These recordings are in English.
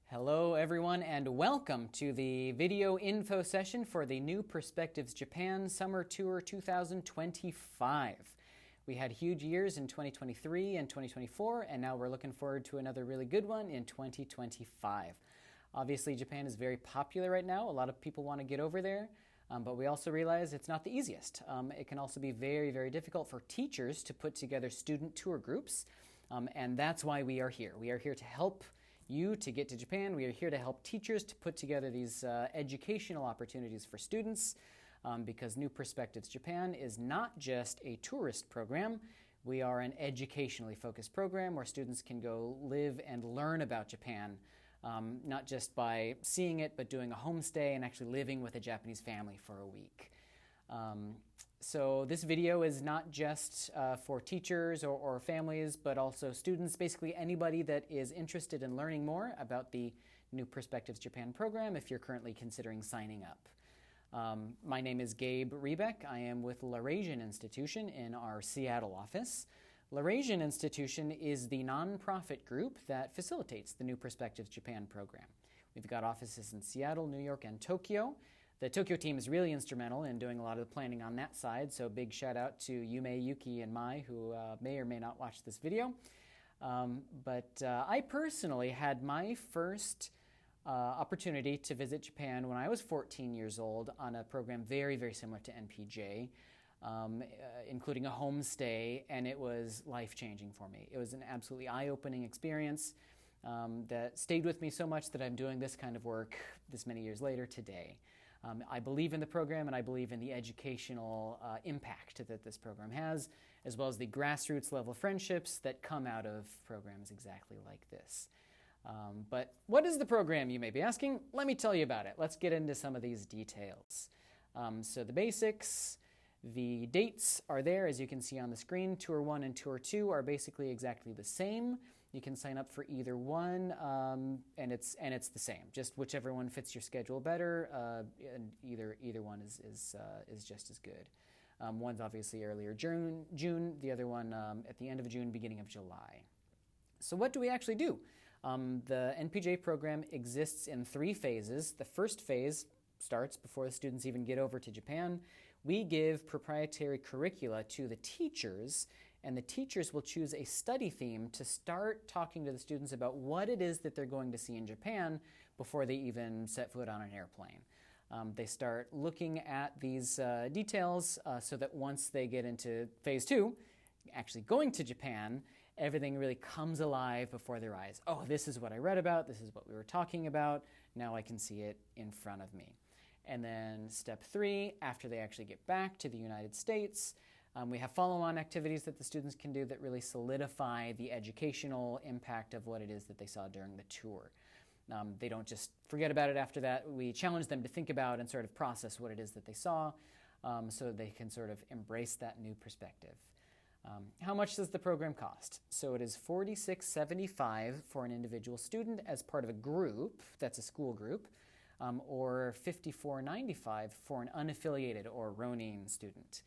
Hello everyone and welcome to the video info session for the New Perspectives Japan Summer Tour 2025. We had huge years in 2023 and 2024 and now we're looking forward to another really good one in 2025. Obviously Japan is very popular right now. A lot of people want to get over there, but we also realize it's not the easiest. It can also be very, very difficult for teachers to put together student tour groups, and that's why we are here. We are here to help you to get to Japan. We are here to help teachers to put together these educational opportunities for students because New Perspectives Japan is not just a tourist program. We are an educationally focused program where students can go live and learn about Japan, not just by seeing it, but doing a homestay and actually living with a Japanese family for a week. So this video is not just for teachers or families, but also students, basically anybody that is interested in learning more about the New Perspectives Japan program if you're currently considering signing up. My name is Gabe Rebeck. I am with Laurasian Institution in our Seattle office. Laurasian Institution is the nonprofit group that facilitates the New Perspectives Japan program. We've got offices in Seattle, New York, and Tokyo. The Tokyo team is really instrumental in doing a lot of the planning on that side, so big shout out to Yume, Yuki, and Mai, who may or may not watch this video. But I personally had my first opportunity to visit Japan when I was 14 years old on a program very, very similar to NPJ, including a homestay, and it was life-changing for me. It was an absolutely eye-opening experience that stayed with me so much that I'm doing this kind of work this many years later today. I believe in the program and I believe in the educational impact that this program has, as well as the grassroots level friendships that come out of programs exactly like this. But what is the program, you may be asking? Let me tell you about it. Let's get into some of these details. So the basics, the dates are there, as you can see on the screen. Tour 1 and Tour 2 are basically exactly the same. You can sign up for either one, and it's the same. Just whichever one fits your schedule better, and either one is just as good. One's obviously earlier June, the other one at the end of June, beginning of July. So what do we actually do? The NPJ program exists in 3 phases. The first phase starts before the students even get over to Japan. We give proprietary curricula to the teachers, and the teachers will choose a study theme to start talking to the students about what it is that they're going to see in Japan before they even set foot on an airplane. They start looking at these details so that once they get into phase 2, actually going to Japan, everything really comes alive before their eyes. Oh, this is what I read about, this is what we were talking about, now I can see it in front of me. And then step 3, after they actually get back to the United States, we have follow-on activities that the students can do that really solidify the educational impact of what it is that they saw during the tour. They don't just forget about it after that. We challenge them to think about and sort of process what it is that they saw so they can sort of embrace that new perspective. How much does the program cost? So it is $46.75 for an individual student as part of a group, that's a school group, or $54.95 for an unaffiliated or Ronin student.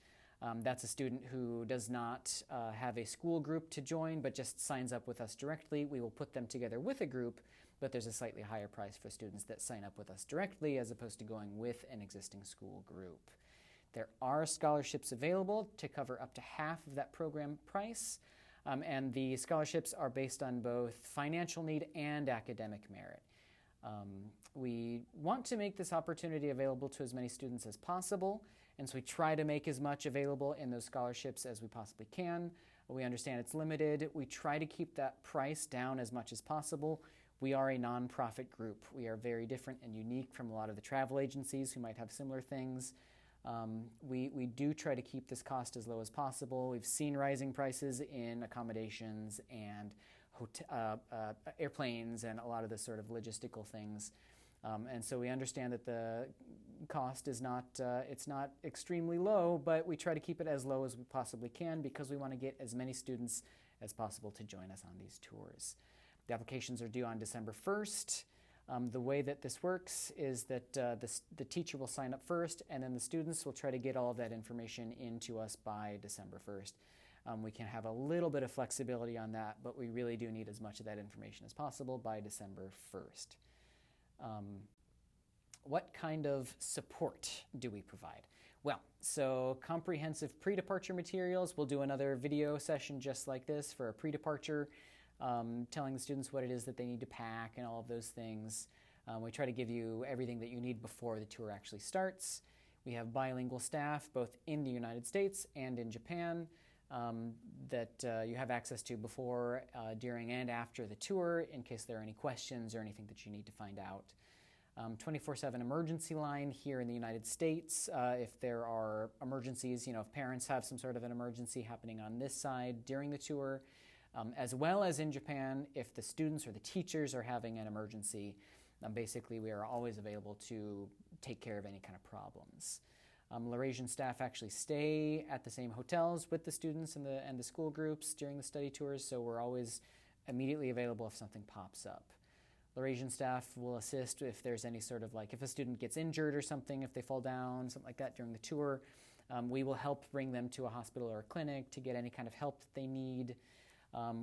That's a student who does not have a school group to join, but just signs up with us directly. We will put them together with a group, but there's a slightly higher price for students that sign up with us directly as opposed to going with an existing school group. There are scholarships available to cover up to half of that program price, and the scholarships are based on both financial need and academic merit. We want to make this opportunity available to as many students as possible, and so we try to make as much available in those scholarships as we possibly can. We understand it's limited. We try to keep that price down as much as possible. We are a nonprofit group. We are very different and unique from a lot of the travel agencies who might have similar things. We do try to keep this cost as low as possible. We've seen rising prices in accommodations and airplanes and a lot of the sort of logistical things. And so we understand that the cost is not, it's not extremely low, but we try to keep it as low as we possibly can because we want to get as many students as possible to join us on these tours. The applications are due on December 1st. The way that this works is that the teacher will sign up first, and then the students will try to get all of that information into us by December 1st. We can have a little bit of flexibility on that, but we really do need as much of that information as possible by December 1st. What kind of support do we provide? Well, so comprehensive pre-departure materials. We'll do another video session just like this for a pre-departure, telling the students what it is that they need to pack and all of those things. We try to give you everything that you need before the tour actually starts. We have bilingual staff both in the United States and in Japan that you have access to before, during, and after the tour in case there are any questions or anything that you need to find out. 24/7 emergency line here in the United States. If there are emergencies, if parents have some sort of an emergency happening on this side during the tour, as well as in Japan, if the students or the teachers are having an emergency, basically we are always available to take care of any kind of problems. Laurasian staff actually stay at the same hotels with the students and the school groups during the study tours, so we're always immediately available if something pops up. Laurasian staff will assist if there's any sort of if a student gets injured or something, if they fall down, something like that during the tour, we will help bring them to a hospital or a clinic to get any kind of help that they need.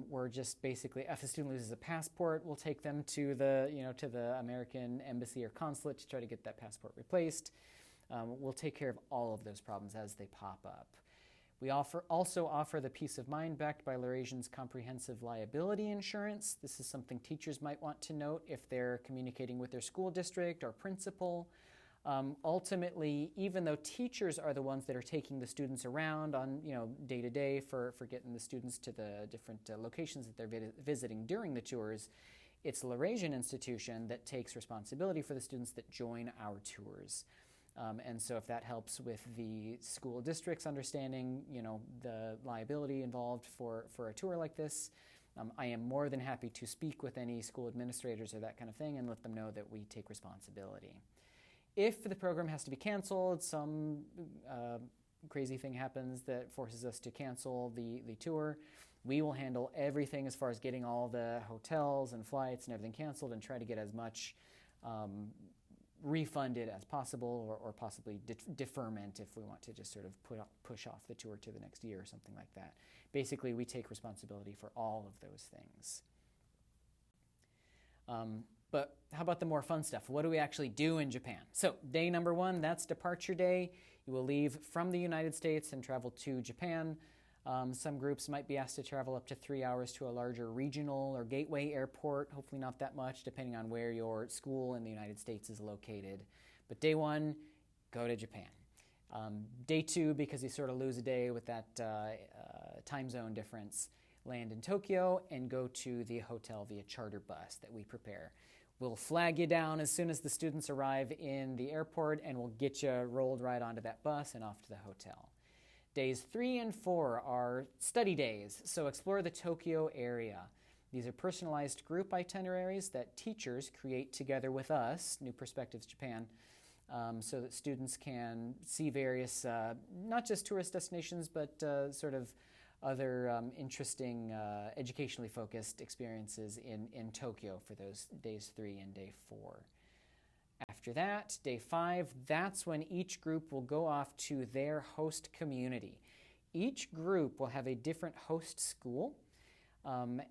We're just basically, if a student loses a passport, we'll take them to the American embassy or consulate to try to get that passport replaced. We'll take care of all of those problems as they pop up. We also offer the peace of mind backed by Laurasian's comprehensive liability insurance. This is something teachers might want to note if they're communicating with their school district or principal. Ultimately, even though teachers are the ones that are taking the students around on day to day for getting the students to the different locations that they're visiting during the tours, it's the Laurasian institution that takes responsibility for the students that join our tours. And so if that helps with the school district's understanding, the liability involved for a tour like this, I am more than happy to speak with any school administrators or that kind of thing and let them know that we take responsibility. If the program has to be canceled, some crazy thing happens that forces us to cancel the tour, we will handle everything as far as getting all the hotels and flights and everything canceled and try to get as much refunded as possible, or possibly deferment if we want to just sort of push off the tour to the next year or something like that. Basically, we take responsibility for all of those things. But how about the more fun stuff? What do we actually do in Japan? So day number 1, that's departure day. You will leave from the United States and travel to Japan. Some groups might be asked to travel up to 3 hours to a larger regional or gateway airport, hopefully not that much, depending on where your school in the United States is located. But day 1, go to Japan. Day 2, because you sort of lose a day with that time zone difference, land in Tokyo and go to the hotel via charter bus that we prepare. We'll flag you down as soon as the students arrive in the airport, and we'll get you rolled right onto that bus and off to the hotel. Days 3 and 4 are study days, so explore the Tokyo area. These are personalized group itineraries that teachers create together with us, New Perspectives Japan, so that students can see various, not just tourist destinations, but sort of other interesting, educationally focused experiences in Tokyo for those days 3 and day 4. After that, day 5, that's when each group will go off to their host community. Each group will have a different host school,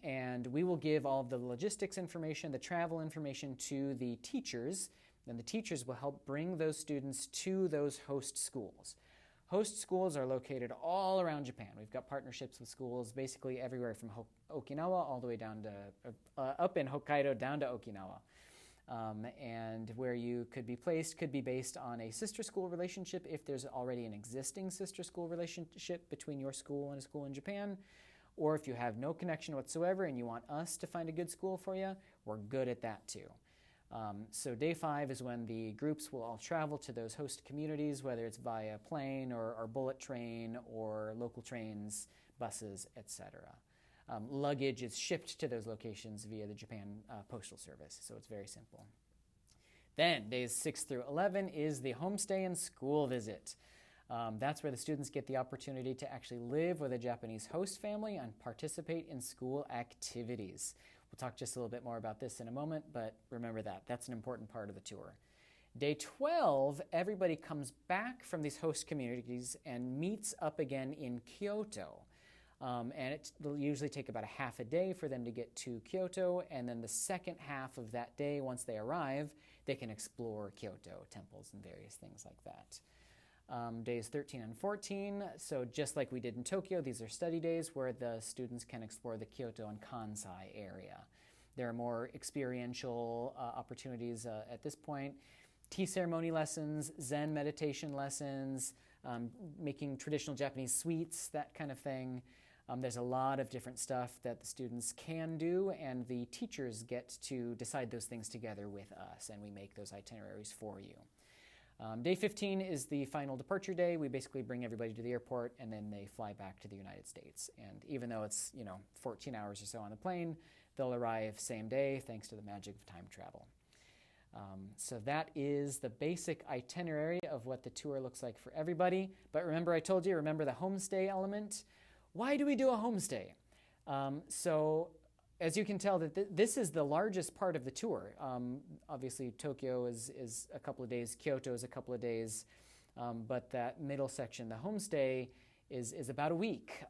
and we will give all of the logistics information, the travel information to the teachers, and the teachers will help bring those students to those host schools. Host schools are located all around Japan. We've got partnerships with schools basically everywhere from Okinawa all the way down to, up in Hokkaido down to Okinawa. And where you could be placed could be based on a sister school relationship if there's already an existing sister school relationship between your school and a school in Japan, or if you have no connection whatsoever and you want us to find a good school for you, we're good at that too. So day 5 is when the groups will all travel to those host communities, whether it's via plane or bullet train or local trains, buses, etc. Luggage is shipped to those locations via the Japan Postal Service, so it's very simple. Then, days 6 through 11 is the homestay and school visit. That's where the students get the opportunity to actually live with a Japanese host family and participate in school activities. We'll talk just a little bit more about this in a moment, but remember that. That's an important part of the tour. Day 12, everybody comes back from these host communities and meets up again in Kyoto. and it'll usually take about a half a day for them to get to Kyoto, and then the second half of that day, once they arrive, they can explore Kyoto, temples and various things like that. Days 13 and 14, so just like we did in Tokyo, these are study days where the students can explore the Kyoto and Kansai area. There are more experiential opportunities at this point. Tea ceremony lessons, Zen meditation lessons, making traditional Japanese sweets, that kind of thing. There's a lot of different stuff that the students can do, and the teachers get to decide those things together with us, and we make those itineraries for you. Day 15 is the final departure day. We basically bring everybody to the airport, and then they fly back to the United States. And even though it's 14 hours or so on the plane, they'll arrive same day thanks to the magic of time travel. So that is the basic itinerary of what the tour looks like for everybody. But remember the homestay element? Why do we do a homestay? So as you can tell, that this is the largest part of the tour. Obviously, Tokyo is a couple of days, Kyoto is a couple of days, but that middle section, the homestay, is about a week.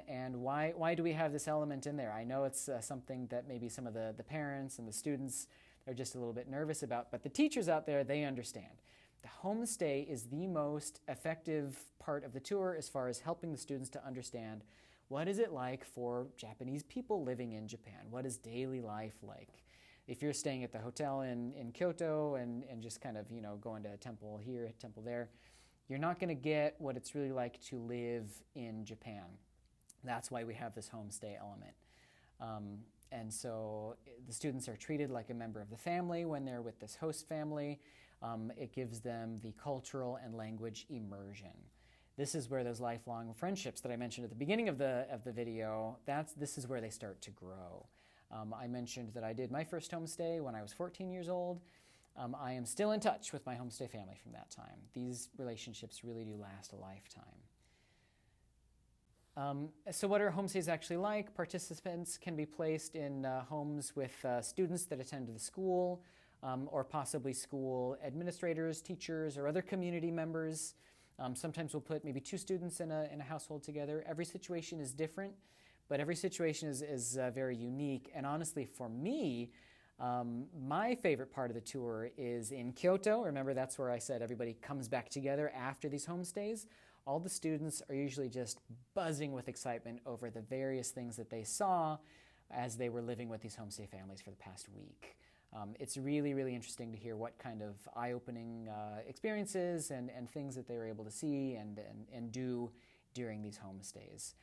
And why do we have this element in there? I know it's something that maybe some of the parents and the students are just a little bit nervous about, but the teachers out there, they understand. The homestay is the most effective part of the tour as far as helping the students to understand what is it like for Japanese people living in Japan? What is daily life like? If you're staying at the hotel in Kyoto and just kind of going to a temple here, a temple there, you're not going to get what it's really like to live in Japan. That's why we have this homestay element. And so the students are treated like a member of the family when they're with this host family. It gives them the cultural and language immersion. This is where those lifelong friendships that I mentioned at the beginning of the video, this is where they start to grow. I mentioned that I did my first homestay when I was 14 years old. I am still in touch with my homestay family from that time. These relationships really do last a lifetime. So what are homestays actually like? Participants can be placed in homes with students that attend the school, or possibly school administrators, teachers, or other community members. Sometimes we'll put maybe 2 students in a household together. Every situation is different, but every situation is very unique. And honestly, for me, my favorite part of the tour is in Kyoto. Remember, that's where I said everybody comes back together after these homestays. All the students are usually just buzzing with excitement over the various things that they saw as they were living with these homestay families for the past week. It's really, really interesting to hear what kind of eye-opening experiences and things that they were able to see and do during these homestays.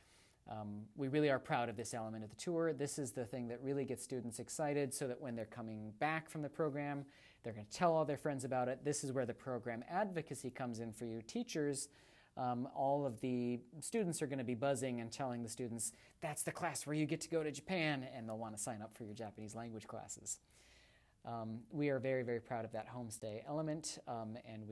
We really are proud of this element of the tour. This is the thing that really gets students excited so that when they're coming back from the program, they're going to tell all their friends about it. This is where the program advocacy comes in for you teachers. All of the students are going to be buzzing and telling the students, that's the class where you get to go to Japan, and they'll want to sign up for your Japanese language classes. We are very, very proud of that homestay element, and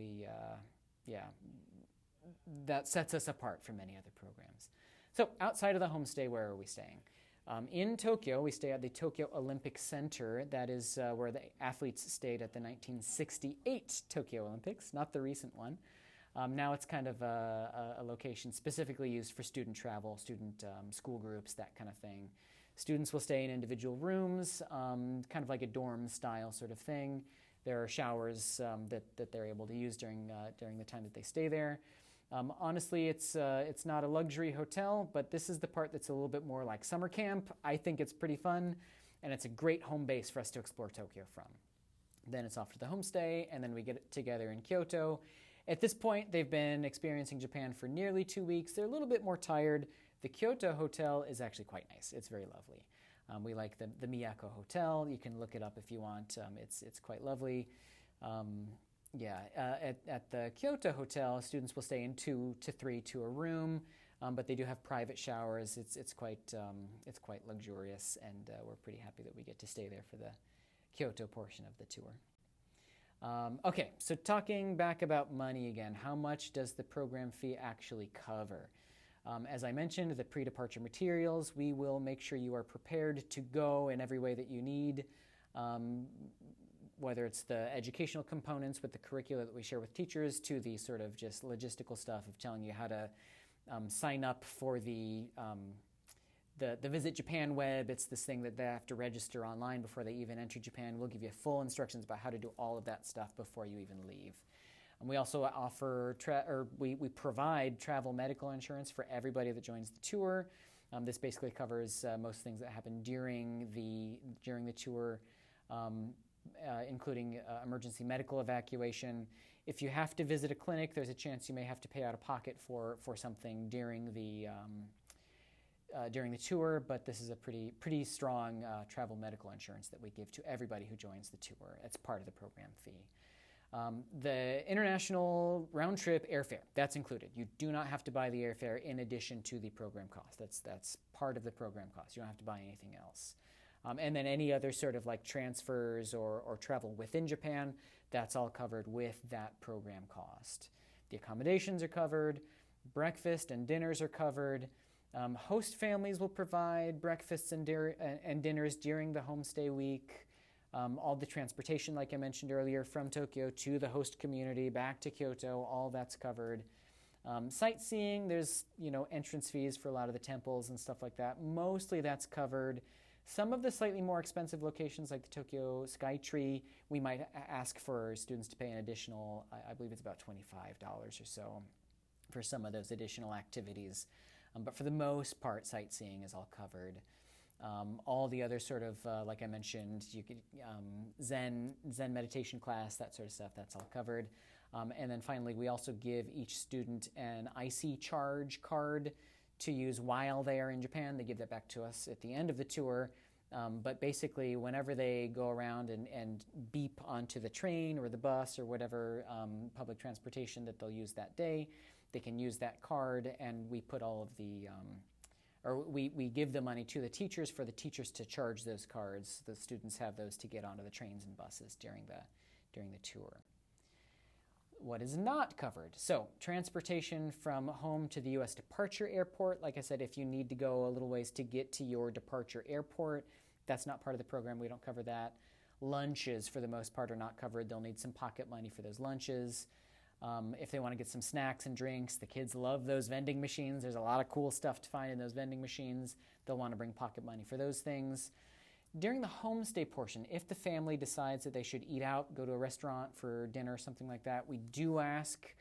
that sets us apart from many other programs. So outside of the homestay, where are we staying? In Tokyo, we stay at the Tokyo Olympic Center. That is where the athletes stayed at the 1968 Tokyo Olympics, not the recent one. Now it's kind of a location specifically used for student travel, student school groups, that kind of thing. Students will stay in individual rooms, kind of like a dorm style sort of thing. There are showers that they're able to use during the time that they stay there. Honestly, it's not a luxury hotel, but this is the part that's a little bit more like summer camp. I think it's pretty fun, and it's a great home base for us to explore Tokyo from. Then it's off to the homestay, and then we get together in Kyoto. At this point, they've been experiencing Japan for nearly 2 weeks. They're a little bit more tired. The Kyoto hotel is actually quite nice. It's very lovely. We like the Miyako Hotel. You can look it up if you want. It's quite lovely. At the Kyoto hotel, students will stay in 2 to 3 to a room, but they do have private showers. It's quite luxurious, and we're pretty happy that we get to stay there for the Kyoto portion of the tour. Okay, so talking back about money again, how much does the program fee actually cover? As I mentioned, the pre-departure materials, we will make sure you are prepared to go in every way that you need, whether it's the educational components with the curricula that we share with teachers to the sort of just logistical stuff of telling you how to sign up for the the Visit Japan web. It's this thing that they have to register online before they even enter Japan. We'll give you full instructions about how to do all of that stuff before you even leave. And we also offer, we provide travel medical insurance for everybody that joins the tour. This basically covers most things that happen during the tour, including emergency medical evacuation. If you have to visit a clinic, there's a chance you may have to pay out of pocket for something during the tour, but this is a pretty strong travel medical insurance that we give to everybody who joins the tour. It's part of the program fee. The international round-trip airfare, that's included. You do not have to buy the airfare in addition to the program cost. That's part of the program cost. You don't have to buy anything else. And then any other sort of like transfers or travel within Japan, that's all covered with that program cost. The accommodations are covered. Breakfast and dinners are covered. Host families will provide breakfasts and dinners during the homestay week. All the transportation, like I mentioned earlier, from Tokyo to the host community, back to Kyoto, all that's covered. Sightseeing, there's entrance fees for a lot of the temples and stuff like that. Mostly that's covered. Some of the slightly more expensive locations, like the Tokyo Skytree, we might ask for students to pay an additional, I believe it's about $25 or so for some of those additional activities. But for the most part, sightseeing is all covered. All the other sort of, like I mentioned, you could Zen meditation class, that sort of stuff, that's all covered. And then finally, we also give each student an IC charge card to use while they are in Japan. They give that back to us at the end of the tour. But basically, whenever they go around and beep onto the train or the bus or whatever public transportation that they'll use that day, they can use that card, and we put all of the we give the money to the teachers for the teachers to charge those cards. The students have those to get onto the trains and buses during the tour. What is not covered? So transportation from home to the U.S. departure airport. Like I said, if you need to go a little ways to get to your departure airport, that's not part of the program. We don't cover that. Lunches, for the most part, are not covered. They'll need some pocket money for those lunches. If they want to get some snacks and drinks, the kids love those vending machines. There's a lot of cool stuff to find in those vending machines. They'll want to bring pocket money for those things. During the homestay portion, if the family decides that they should eat out, go to a restaurant for dinner or something like that, we do ask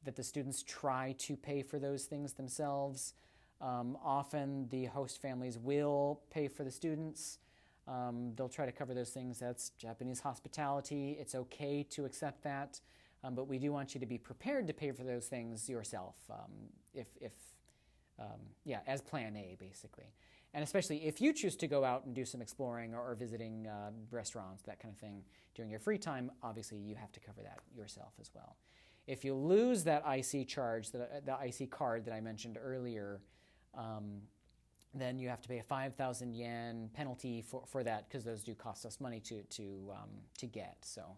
that the students try to pay for those things themselves. Often the host families will pay for the students. They'll try to cover those things. That's Japanese hospitality. It's okay to accept that. But we do want you to be prepared to pay for those things yourself, as plan A, basically. And especially if you choose to go out and do some exploring or visiting restaurants, that kind of thing, during your free time, obviously you have to cover that yourself as well. If you lose that IC charge, the IC card that I mentioned earlier, then you have to pay a 5,000 yen penalty for that, because those do cost us money to get. So.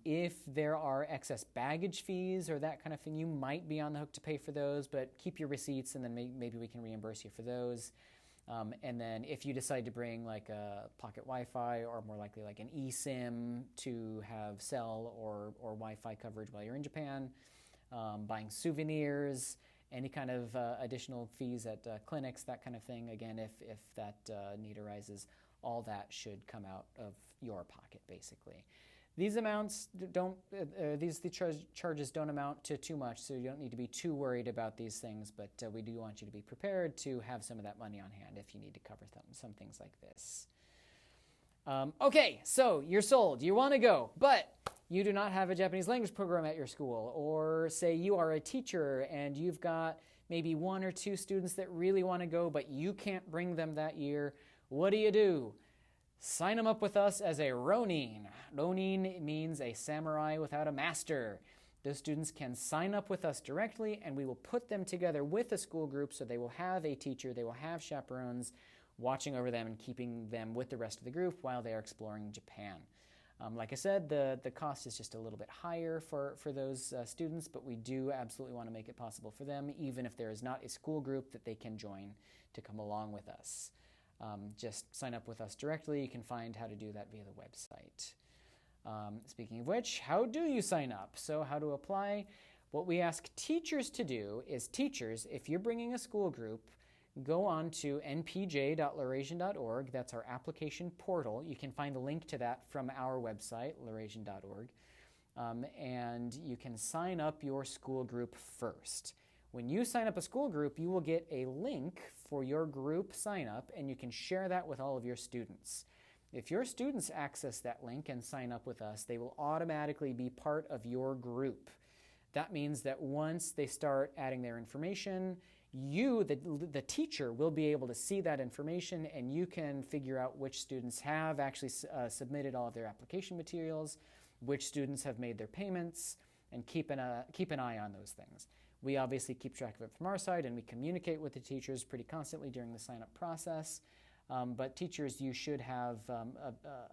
If there are excess baggage fees or that kind of thing, you might be on the hook to pay for those, but keep your receipts and then maybe we can reimburse you for those. And then if you decide to bring like a pocket Wi-Fi or more likely like an eSIM to have cell or Wi-Fi coverage while you're in Japan, buying souvenirs, any kind of additional fees at clinics, that kind of thing, again, if that need arises, all that should come out of your pocket, basically. These amounts charges don't amount to too much, so you don't need to be too worried about these things, but we do want you to be prepared to have some of that money on hand if you need to cover some things like this. Okay, so you're sold. You want to go, but you do not have a Japanese language program at your school, or say you are a teacher and you've got maybe one or two students that really want to go, but you can't bring them that year. What do? Sign them up with us as a Ronin. Ronin means a samurai without a master. Those students can sign up with us directly, and we will put them together with a school group, so they will have a teacher, they will have chaperones watching over them and keeping them with the rest of the group while they are exploring Japan. Like I said, the cost is just a little bit higher for those students, but we do absolutely want to make it possible for them, even if there is not a school group that they can join to come along with us. Just sign up with us directly. You can find how to do that via the website. Speaking of which, how do you sign up? So how to apply? What we ask teachers to do is, teachers, if you're bringing a school group, go on to npj.laurasian.org. That's our application portal. You can find the link to that from our website, laurasian.org. And you can sign up your school group first. When you sign up a school group, you will get a link for your group sign up, and you can share that with all of your students. If your students access that link and sign up with us, they will automatically be part of your group. That means that once they start adding their information, you, the teacher, will be able to see that information, and you can figure out which students have actually submitted all of their application materials, which students have made their payments, and keep an eye on those things. We obviously keep track of it from our side, and we communicate with the teachers pretty constantly during the sign-up process. But teachers, you should have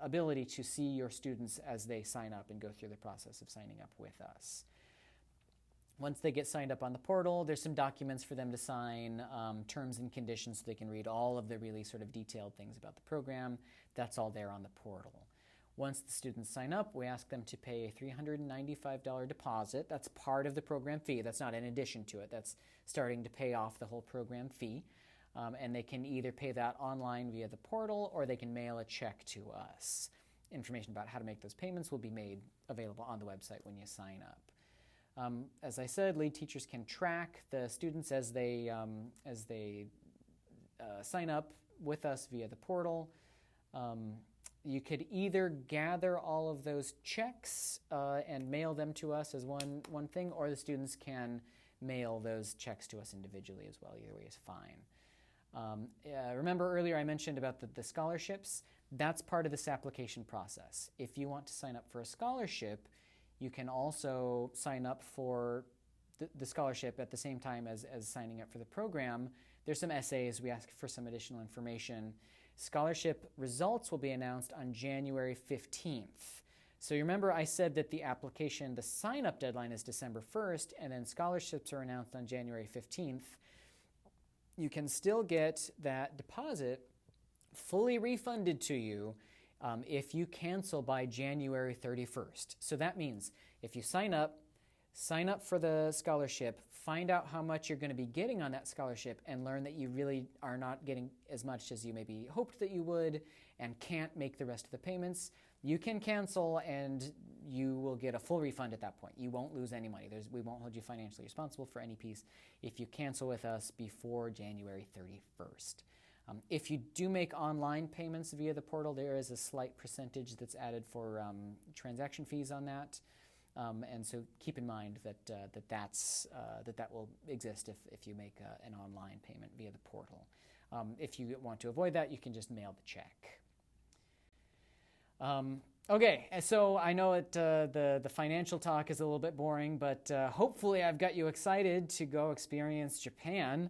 ability to see your students as they sign up and go through the process of signing up with us. Once they get signed up on the portal, there's some documents for them to sign, terms and conditions, so they can read all of the really sort of detailed things about the program. That's all there on the portal. Once the students sign up, we ask them to pay a $395 deposit. That's part of the program fee. That's not in addition to it. That's starting to pay off the whole program fee. And they can either pay that online via the portal, or they can mail a check to us. Information about how to make those payments will be made available on the website when you sign up. As I said, lead teachers can track the students as they sign up with us via the portal. You could either gather all of those checks and mail them to us as one thing, or the students can mail those checks to us individually as well. Either way is fine. Remember earlier I mentioned about the scholarships? That's part of this application process. If you want to sign up for a scholarship, you can also sign up for the scholarship at the same time as signing up for the program. There's some essays. We ask for some additional information. Scholarship results will be announced on January 15th. So you remember I said that the sign-up deadline is December 1st, and then scholarships are announced on January 15th. You can still get that deposit fully refunded to you if you cancel by January 31st. So that means if you sign up for the scholarship, find out how much you're going to be getting on that scholarship, and learn that you really are not getting as much as you maybe hoped that you would and can't make the rest of the payments, you can cancel and you will get a full refund at that point. You won't lose any money. We won't hold you financially responsible for any piece if you cancel with us before January 31st. If you do make online payments via the portal, there is a slight percentage that's added for transaction fees on that. And so keep in mind that will exist if you make an online payment via the portal. If you want to avoid that, you can just mail the check. Okay, so I know the financial talk is a little bit boring, but hopefully I've got you excited to go experience Japan.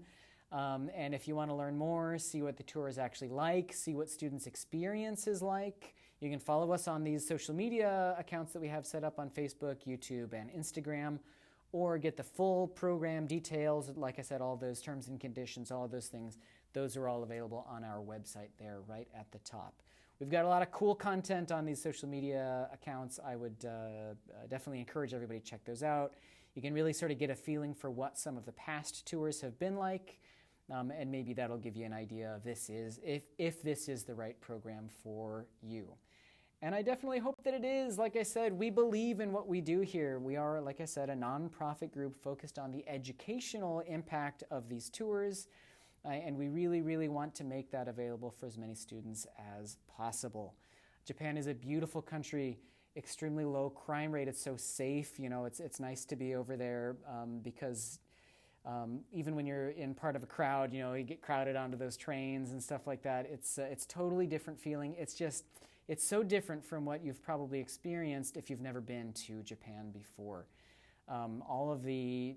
And if you want to learn more, see what the tour is actually like, see what students' experience is like, you can follow us on these social media accounts that we have set up on Facebook, YouTube, and Instagram, or get the full program details. Like I said, all those terms and conditions, all of those things, those are all available on our website there right at the top. We've got a lot of cool content on these social media accounts. I would definitely encourage everybody to check those out. You can really sort of get a feeling for what some of the past tours have been like, and maybe that'll give you an idea of if this is the right program for you. And I definitely hope that it is. Like I said, we believe in what we do here. We are, like I said, a nonprofit group focused on the educational impact of these tours. And we really, really want to make that available for as many students as possible. Japan is a beautiful country, extremely low crime rate. It's so safe. You know, it's nice to be over there because even when you're in part of a crowd, you know, you get crowded onto those trains and stuff like that. It's totally different feeling. It's so different from what you've probably experienced if you've never been to Japan before. All of the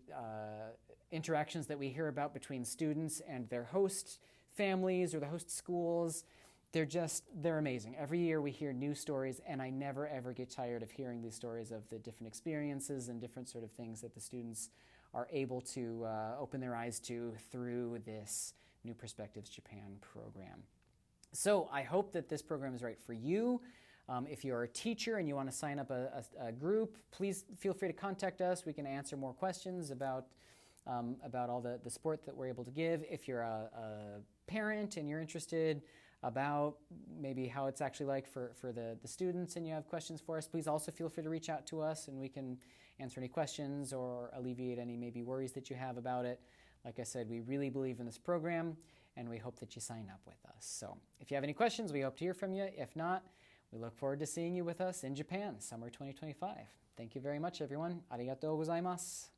interactions that we hear about between students and their host families or the host schools, they're amazing. Every year we hear new stories, and I never ever get tired of hearing these stories of the different experiences and different sort of things that the students are able to open their eyes to through this New Perspectives Japan program. So I hope that this program is right for you. If you're a teacher and you want to sign up a group, please feel free to contact us. We can answer more questions about about all the support that we're able to give. If you're a parent and you're interested about maybe how it's actually like for the students and you have questions for us, please also feel free to reach out to us and we can answer any questions or alleviate any maybe worries that you have about it. Like I said, we really believe in this program and we hope that you sign up with us. So if you have any questions, we hope to hear from you. If not, we look forward to seeing you with us in Japan, summer 2025. Thank you very much, everyone. Arigatou gozaimasu.